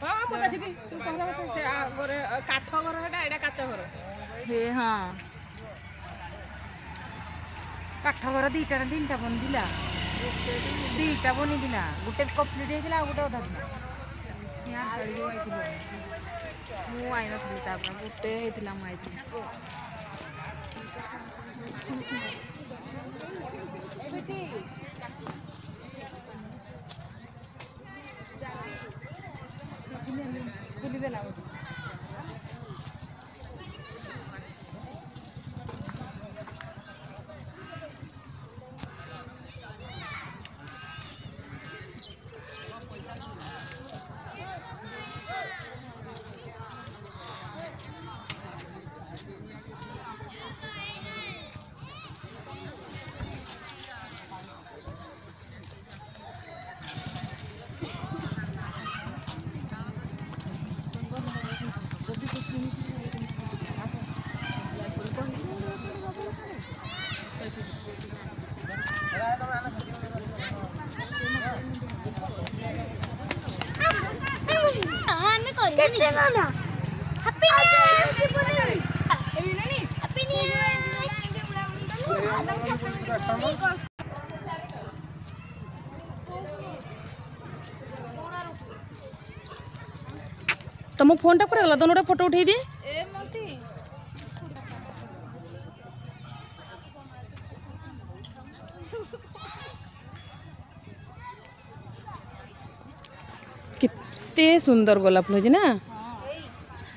हाँ मु देखि तू कहला से आगरे काठ घर हेटा एटा काच घर हे हाँ काठ घर दीटा तीनटा बनदिला दीटा बनिदिला गोटे कंप्लीट हेतिला गोटे अधा दिला यहाँ चली जाइथिलो मु आई नथली तापर गोटे हेतिला मु आइथली खुलिदेला तुम फोन टा पड़ेगा दोनों फोटो उठे दी केते सुंदर गोलाप फूल ना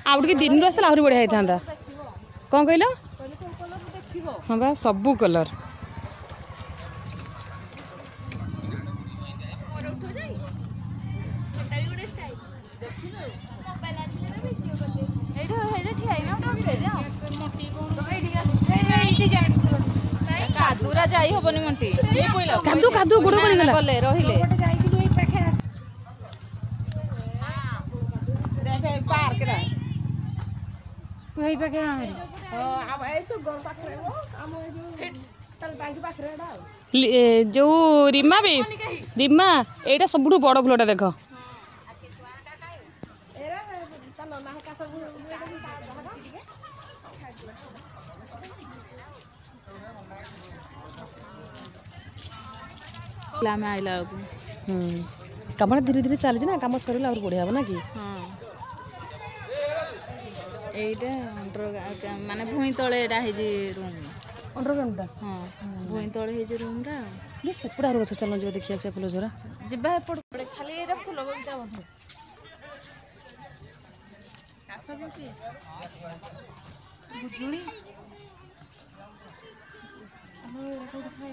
आउ टे दिन आसता आहरी बढ़िया होता कौन कहल हाँ बा सबू कलर कादुरा जाई होबनी मंटी कादू कादू गोड़ पड़ी गला गले रहिले जाइथिलु एई पाखे देखे पार्क रे एई पाखे आमे अब ऐसो घर पाखरे हो हम जो तल बैंक पाखरे एडा जो रीमा भी रीमा एटा सबुठु बड़ फुलटा देख एरा तल ना का सब आम आइला कम धीरे धीरे चली ना कम सरला और बढ़िया ना कि हाँ एटा माने भूई तले एटा हे जे रूम अंडरग्राउंड हाँ भूई तले हे जे रूम रा ये सेपड़ा गछ चल जब देखिया से फूल झरा जिबा पड़ खाली एरा फूल बगीचा बंधु आस बिटी बुजुणी हम एरा कोड खाइ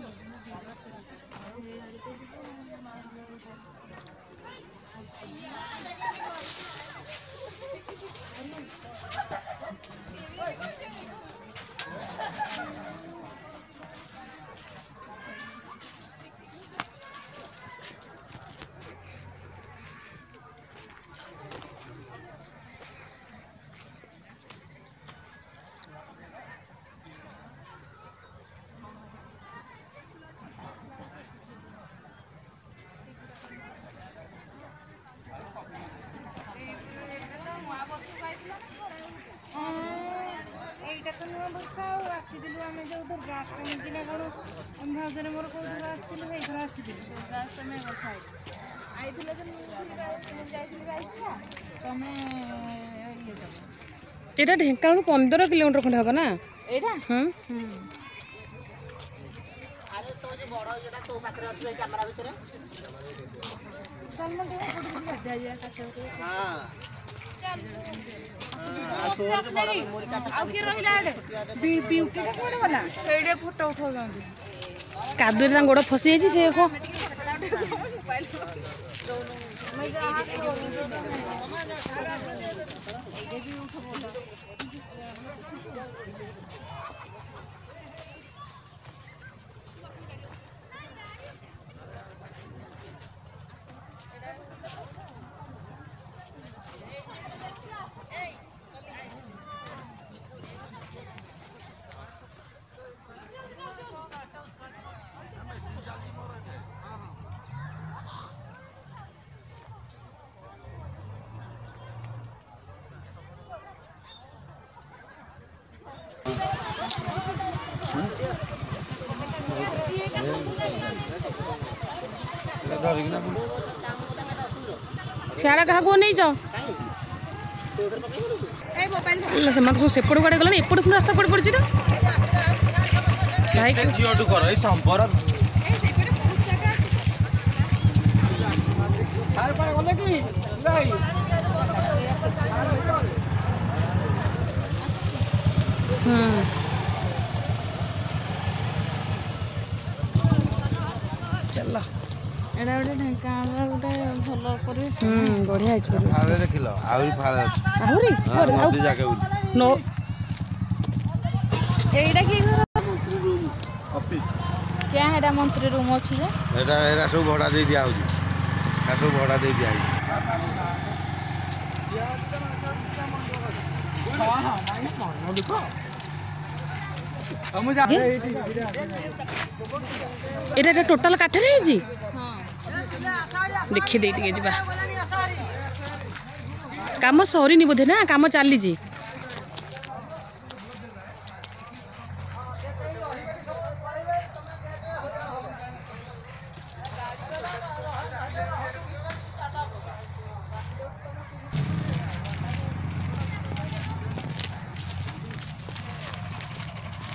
एटा तो नुआ वर्ष आसीलु आम जो दुर्गाष्टमी दिन कौन आम भाजन मोर कौन आसलु एथर आसीलु दुर्गाष्टमी वर्ष आइथिले जे जाइथिले आइथिला तमे ये एटा ढेंकानाळु 15 किलोमीटर खंड हबा ना एटा हां अरे तो जो बड़ जेटा तो पाखरे अछि कैमरा भितरे चल मते सीधा जा का हां आउ के रहिला एडे ब्यूटी टा कोड वाला एडे फोटो उठाउ जांदी कादुरे गोड़ फसी जाइए से को सियाड़ा क्या नहीं जाओ से सेपट गुड़े गलानी एपट पुणी रास्ता कौन पड़ी भाई झीटू कर संबर चल एटा गोटे ढेंकानाल गोटे भल परिवेश बढ़िया देखिल आहरी फाड़ आहरी नदी जाके नो एटा की घर ऑफिस क्या है मंत्री रूम अच्छी जे एटा एरा सब भड़ा दे दिया होजी एटा सब भड़ा दे दिया एटा टोटल काठरे है देखी दे टिके जिबा काम सरीनी बोधे ना काम चली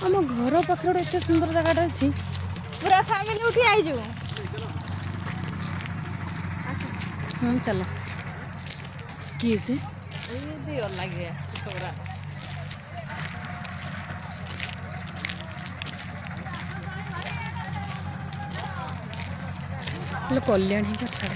आम घर पाखे एत सुंदर जगह अच्छी पूरा फैमिली उठी आइजु चल किए से दियो लगे छोरा कल्याण ही छाड़ा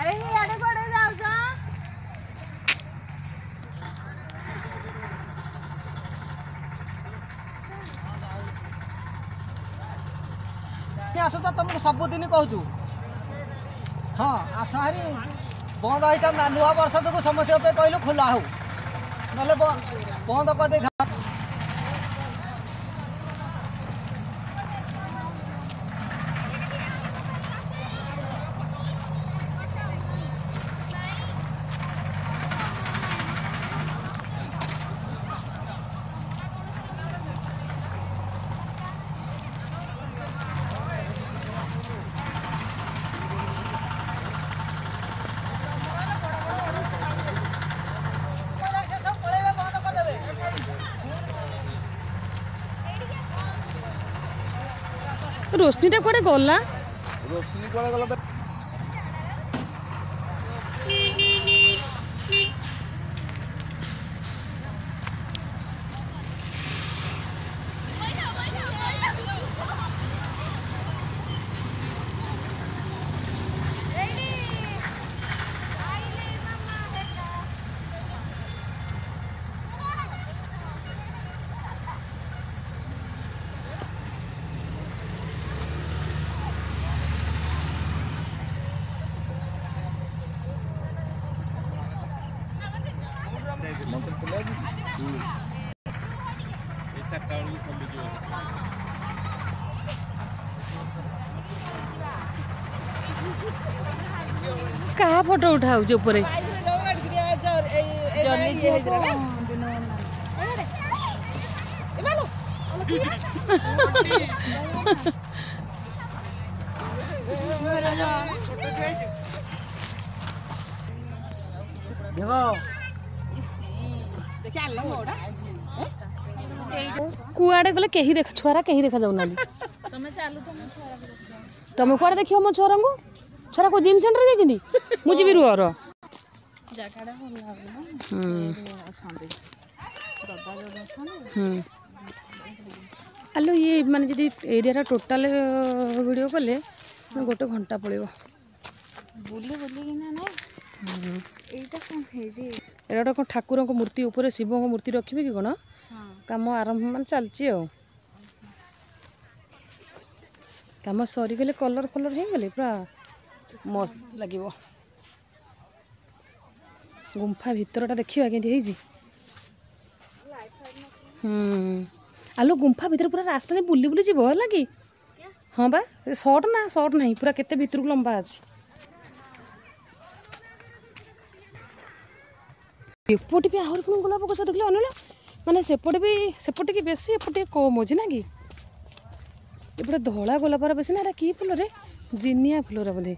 अरे ये आड़े कोड़े जाऊ जा आस तो तुमको सबुदिन कहूँ हाँ आस हारी बंद होता नुआ वर्ष जो समस्त कहलु खोला हो ना बंद कर दे रोशनी कौड़े गला रोशनी कौन गला कहा फोटो उठाऊ ऊपर कुआड़े गले कहीं देख छुआरा कहीं देखा जाऊना तुम कुआड़े देख मो छुआ को छुआ को जिम सेंटर जाइए मुझे भी रुआर आलो ये माने जदि एरिया टोटाल वीडियो कले गोटे घंटा पड़ो बुली बुली कि ना एटा कोन हे जे एटा कोन ठाकुर को मूर्ति ऊपर शिव को मूर्ति रखिबे कि कोन काम आरंभ मान चलची हो काम सरी गले कलर फलर हे गले पूरा मस्त लागिवो गुंफा भितरटा देखिबा केंती हेजी आलो गुंफा भीतर पूरा रास्ता नहीं बुली बुली जीव लगी हाँ बा शॉर्ट ना शॉर्ट नहीं पूरा केते भीतर को लंबा अच्छी एपटे भी आहरी पुणी गोलाप गछ देखले अनिल माने सेपटे की बेसी एपटे कम अच्छे ना कि एपटे धला गोलापर बेसी ना कि फुल रे जिनिया फुल बोधे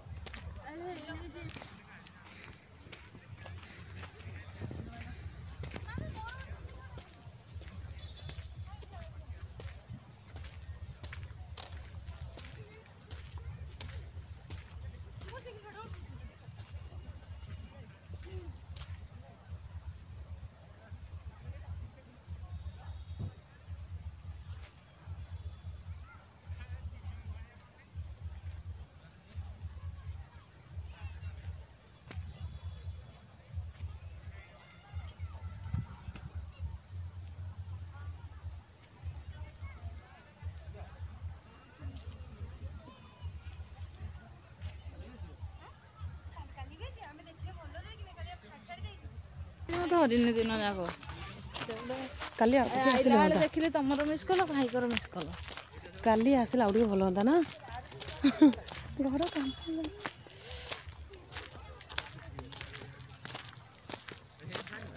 ଧରିନି ଦିନ ଯାକ କାଲି ଆସିଲେ ହୁଅନ୍ତା ଦେଖିଲି ତମର ମିସ୍ କଲ ଭାଇଙ୍କର ମିସ୍ କଲ କାଲି ଆସିଲେ ଆଉ ଟିକେ ଭଲ ହୁଅନ୍ତା ନା ଘର କାମ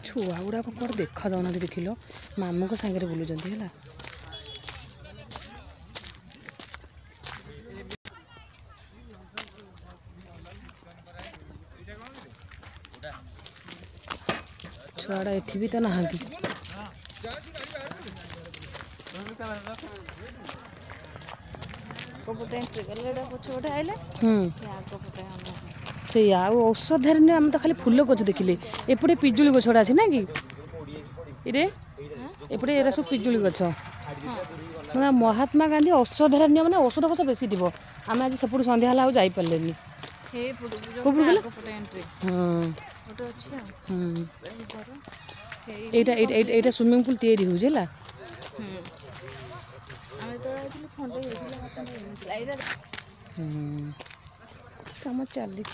ଛୁଆ ଗୁଡ଼ାକ କୁଆଡ଼େ ଦେଖା ଯାଉନାହାନ୍ତି ଦେଖିଲ ମାମୁଙ୍କ ସାଙ୍ଗରେ ବୁଲୁଛନ୍ତି ହେଲା छुआड़ा एठी भी तो नहांती से औषधारण्य आम तो खाली फूल गछ देखिले एपटे पिजुली गछड़ा अच्छे ना कि इरे एपटे एरा सब पिजुली गछ मतलब महात्मा गांधी औषधारण्य मैंने औषध गछ बेसी थी आम आज सेपटू सन्ध्या है जाई पारे एटा स्विमिंग पूल तैयारी होला कम चली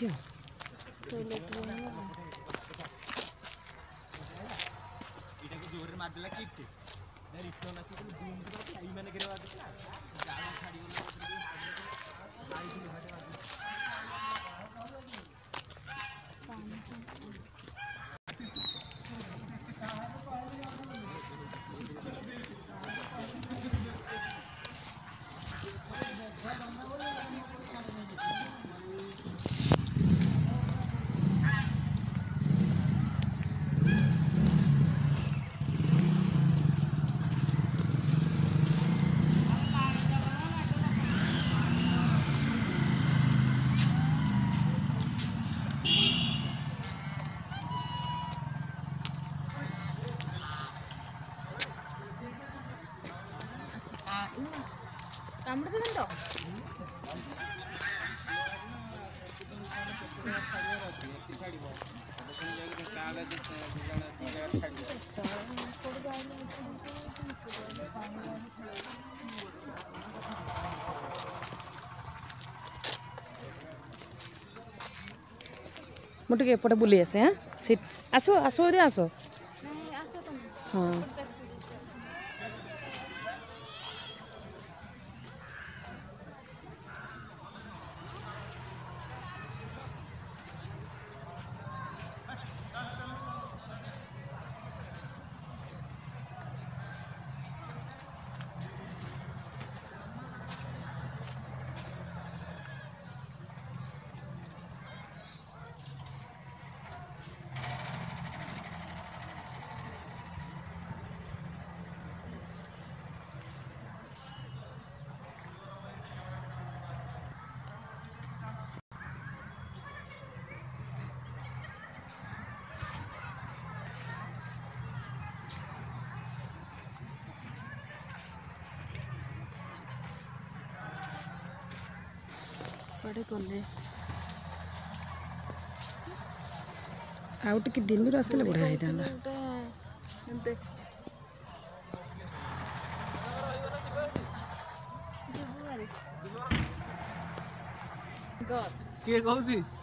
मुझे एपटे बुली आसे हाँ से आसो आसो दे आसो हाँ गले आउट की दिन रास्ते बढ़िया होता किए कहूँ